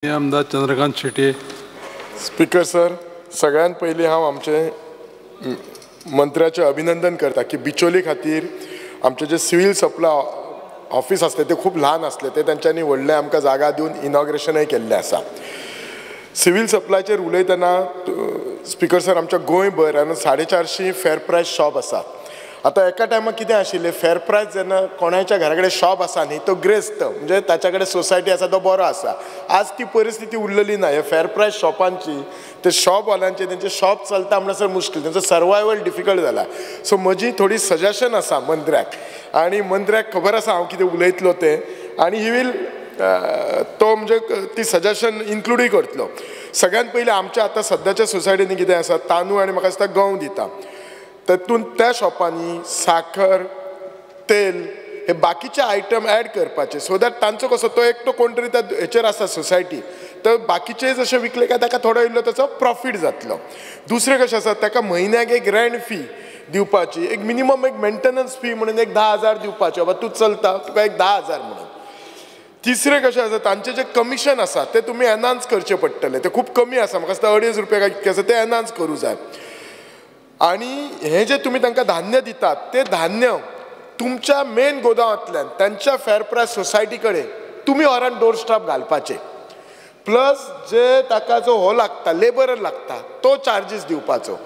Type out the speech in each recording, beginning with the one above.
आमदार Chandrakant Shete. Speaker sir, सगळ्यात पयलीं हांव आमचे मंत्र्याचे अभिनंदन करता की बिचोली खातीर आमचे जे सिव्हिल सप्लाय ऑफिस असले ते खूप ल्हान असले ते तेंच्यांनी व्हडले आमकां जागा दिवन इनॉग्रेशनय केल्लें आसा. सिव्हिल सप्लायचेर उलयतना स्पीकर सर आमच्या गोंयभर 450 फेर प्रायस शॉप आसा. आता एका टायमार कितें आशिल्लें, फेर प्रायस जेन्ना कोणाच्या घरा कडेन शॉप आसा न्ही तो ग्रेस्त म्हणजे ताच्या कडेन सोसायटी आसा तो बरो आसा. आज ती परिस्थिती उरलेली ना. हे फेर प्रायस शॉपांची ते शॉप वाल्यांचे तेंचे शॉप चलता म्हणसर मुश्कील, तेंचो सर्वायवल डिफिकल्ट जाला. सो म्हजी थोडी सजेशन आसा मंत्र्याक, आनी मंत्र्याक खबर आसा हांव कितें उलयतलो तें, आनी ही वील तो म्हणजे ती सजेशन इन्क्लूडूय करतलो. सगळ्यात पयलीं आमच्या आतां सद्याच्या सोसायटीनी कितें आसा, तांदूळ आनी म्हाका दिसता गंव दिता, तातूंत त्या शॉपांनी साखर, तेल हे बाकीचे आयटम ॲड करपाचे, सो दॅट तांचो कसो तो एकटो कोण तरी त्या हेचेर आसा सोसायटी, तर बाकीचे जशे विकले काय ताका थोडो इल्लो ताचो प्रॉफीट जातलो. दुसरें कशें आसा, ताका म्हयन्याक एक रेंट फी दिवपाची, एक मिनिमम एक मेंटेनन्स फी म्हणून एक 10,000 दिवपाची. बाबा तूं चलता तुका एक 10,000 म्हणून. तिसरें कशें आसा, तांचे जे कमिशन आसा ते तुमी एनहान्स करचे पडटले. ते खूब कमी आसा, म्हाका दिसता 2.5 रुपया काय कितके आसा ते एनहान्स करूं जाय. आणि हे जे तुम्ही तांकां धान्य दितात ते धान्य तुमच्या मेन गोदामांतल्यान त्यांच्या फेर प्रायस सोसायटी कडेन तुम्ही ऑरान डोर स्टॉप घालपाचे. प्लस जे ताका जो हो लागता लेबर लागता तो चार्जीस दिवपाचो.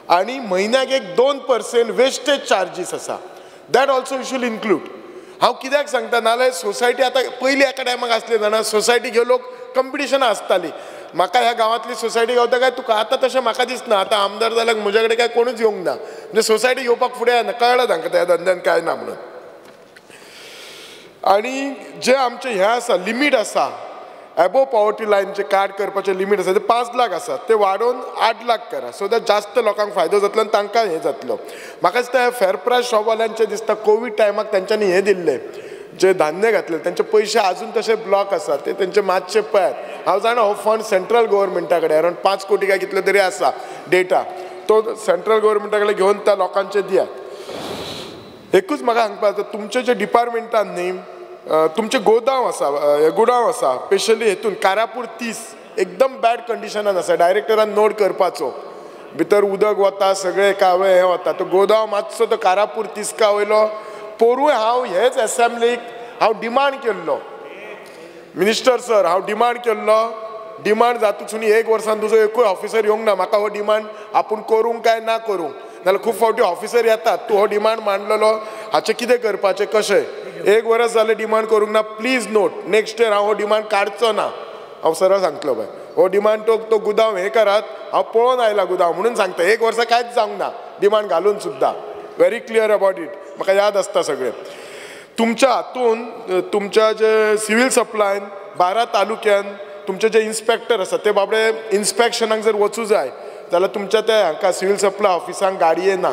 आणि म्हयन्याक एक 2% वेस्टेज चार्जीस आसा, that also you should include. हांव कित्याक सांगता, नाल्यार सोसायटी आतां पयलीं एका टायमाक आसले जाणा, सोसायटी घेवन लोक कंपिटिशनां आसतालीं. म्हाका ह्या गांवांतली सोसायटी गावता काय तुका, आतां तशें म्हाका दिसना. आतां आमदार जाल्यार म्हज्या कडेन काय कोणूच येवंक ना, म्हणजे सोसायटी घेवपाक फुडें येना, कळ्ळां तांकां त्या धंद्यान काय ना म्हणून. आनी जे आमचे हे आसा लिमीट आसा, एबोव पॉवर्टी लायनचे कार्ड करपाचें लिमीट आसा ते 5 लाख आसा, ते वाडोवन 8 लाख करा, सो दॅट जास्त लोकांक फायदो जातलो आनी तांकां हें जातलो. म्हाका दिसता हे फेर प्रायस शॉपवाल्यांचे दिसता कोवीड टायमाक तेंच्यांनी हें दिल्लें, जे धान्य घातले त्यांचे पैसे अजून तसे ब्लॉक आसा, ते तेंचे मातशे पळयात. हांव जाणा हो फंड सेंट्रल गव्हर्मेंटा कडेन अरावंड 5 कोटी काय कितले तरी आसा डेटा, तो सेंट्रल गव्हर्मेंटा कडेन घेवन त्या लोकांचे दियात. एकूच म्हाका सांगपाक जाता, तुमचे जे डिपार्टमेंटान न्ही तुमचे गोदाम आसा, गुडांव आसा, स्पेशली हेतून कारापूर 30 एकदम बॅड कंडिशनान आसा. डायरेक्टरान नोट करपाचो, भितर उदक वता, सगळे कावळे हे वता. तो गोदाम मातसो तो कारापूर 30 वयलो पोरूय हांव हेच असेंब्लीक हांव डिमांड केल्लो, मिनिस्टर सर हांव डिमांड केल्लो, डिमांड जातून 1 वर्सान तुजो एकूय ऑफिसर येवंक ना. म्हाका हो डिमांड आपूण करूंक काय ना करूंक, नाल्यार खूब फावटी ऑफिसर येतात, तूं हो डिमांड मांडलेलो हाचें कितें करपाचें कशें. 1 वर्स जालें डिमांड करूंक ना, प्लीज नोट, नेक्स्ट इयर हांव हो डिमांड काडचो ना. हांव सरळ सांगतलो बाय, हो डिमांड तो गुदांव हें करात, हांव पळोवन आयला गुदांव म्हणून सांगता. 1 वर्सा कांयच जावंक ना डिमांड घालून सुद्दां, व्हेरी क्लियर अबाउट इट. म्हाका याद आसता सगळें. तुमच्या हातून तुमच्या जे सिव्हिल सप्लायन 12 तालुक्यान तुमचे जे इन्स्पेक्टर आसा ते बाबडे इन्स्पेक्शनाक जर वचूं जाय जाल्यार तुमच्या त्या हाका सिव्हिल सप्लाय ऑफिसांक गाडये ना.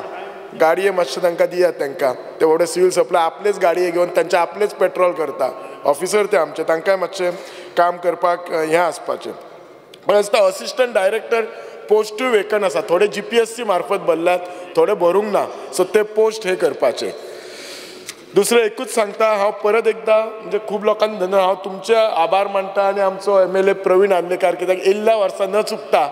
गाडये मातशे तांकां दियात तांकां. ते बाबडे सिव्हिल सप्लाय आपलेच गाडये घेवन तांचे आपलेच पेट्रोल करता ऑफिसर ते आमचे, तांकांय मातशें काम करपाक हें आसपाचें. म्हाका दिसता असिस्टंट डायरेक्टर पोस्टूय वेकन आसा, थोडे GPSC मार्फत भरल्यात, थोडे भरूंक ना, सो ते पोस्ट हे करपाचे. दुसरें एकूच सांगता, हांव परत एकदां म्हणजे खूब लोकांनी धन्यवाद, हांव तुमचे आभार मानता आनी आमचो MLA प्रवीण आर्लेकार, कित्याक येयल्ल्या वर्सा न चुकता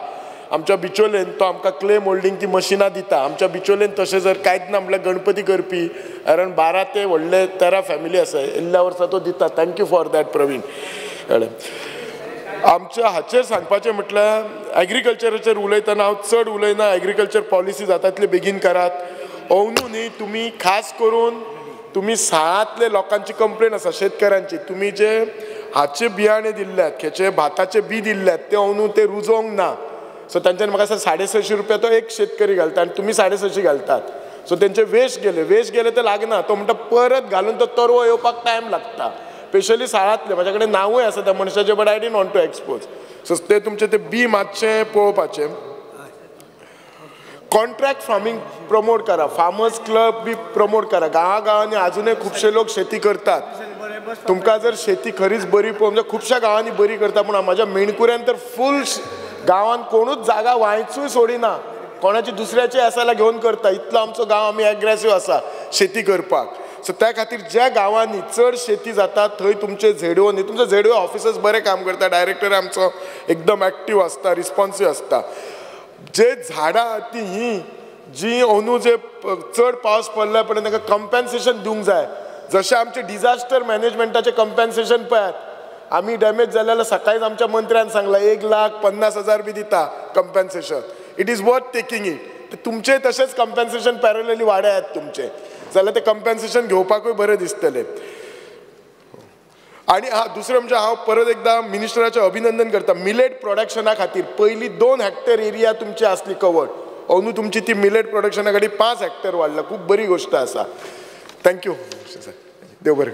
आमच्या बिचोलेन तो आमकां क्ले मोल्डिंग ती मशिनां दिता. आमच्या बिचोलेन तशें जर कांयच ना म्हटल्यार गणपती करपी अरावंड 12 ते व्हडले 13 फॅमिली आसा, येयल्ल्या वर्सा तो दिता. Thank you for that Praveen. आमच्या हाचेर सांगपाचें म्हटल्यार एग्रीकल्चराचेर उलयतना हांव चड उलयना, एग्रीकल्चर पॉलिसी जाता तितले बेगीन करात. अंदू न्ही तुमी खास करून तुमी साळांतले लोकांची कंप्लेन आसा शेतकऱ्यांची, तुमी जे हाचे बियाणे दिल्ल्यात, खेचे भाताचे बी दिल्ल्यात ते अंदू ते रुजोवंक ना. सो तांच्यानी म्हाका 650 रुपया तो एक शेतकरी घालता आनी तुमी 650 घालतात. सो तेंचे वेस्ट गेले ते लागना. तो म्हणटा परत घालून तो तरवो येवपाक टायम लागता, स्पेशली साळांतले. म्हाजे कडेन नांवूय आसा त्या मनशाचे, but I didn't want to expose. So ते तुमचे ते बी मातशें पळोवपाचें. कॉन्ट्रॅक्ट फार्मिंग प्रमोट करा, फार्मर्स क्लब बी प्रमोट करा. गांवांनी अजूनय खुबशे लोक शेती करतात. तुमकां जर शेती खरीच बरी म्हणजे खुबश्या गांवांनी बरी करता, पूण म्हाज्या मेणकुऱ्यान तर फूल गांवांत कोणूच जागा वांयचूय सोडिना, कोणाची दुसऱ्याची आसा जाल्यार घेवन करता. इतलो आमचो गांव आमी एग्रेसीव आसा शेती करपाक. सो त्या खातीर ज्या गांवांनी चड शेती जाता थंय तुमचे झेडओ न्ही तुमचे झेडओ ऑफिसर्स बरें काम करता डायरेक्टर आमचो एकदम एक्टीव आसता रिस्पॉन्सीव आसता जे झाडां ती ही जी अंदू जे चड पावस पडल्या पर्यंत तांकां कंपेन्सेशन दिवंक जाय जशें आमचे डिजास्टर मॅनेजमेंटाचे कंपेन्सेशन पळयात आमी डॅमेज जाल्यार सकाळीच आमच्या मंत्र्यान सांगला 1,50,000 बी दिता compensation it is worth taking it तुमचे तशेंच कंपेन्सेशन पॅरलली वाडयात तुमचे जाल्यार ते कंपेन्सेशन घेवपाकूय बरें दिसतलें आणि दुसरें म्हणजे हांव परत एकदा मिनिस्टराचें अभिनंदन करता मिलेट प्रोडक्शना खातीर पयलीं 2 हेक्टर एरिया तुमची आसली कवर्ड अंदू तुमची ती मिलेट प्रोडक्शना खातीर 5 हेक्टर वाडला खूब बरी गोश्ट आसा थँक्यू देव बरें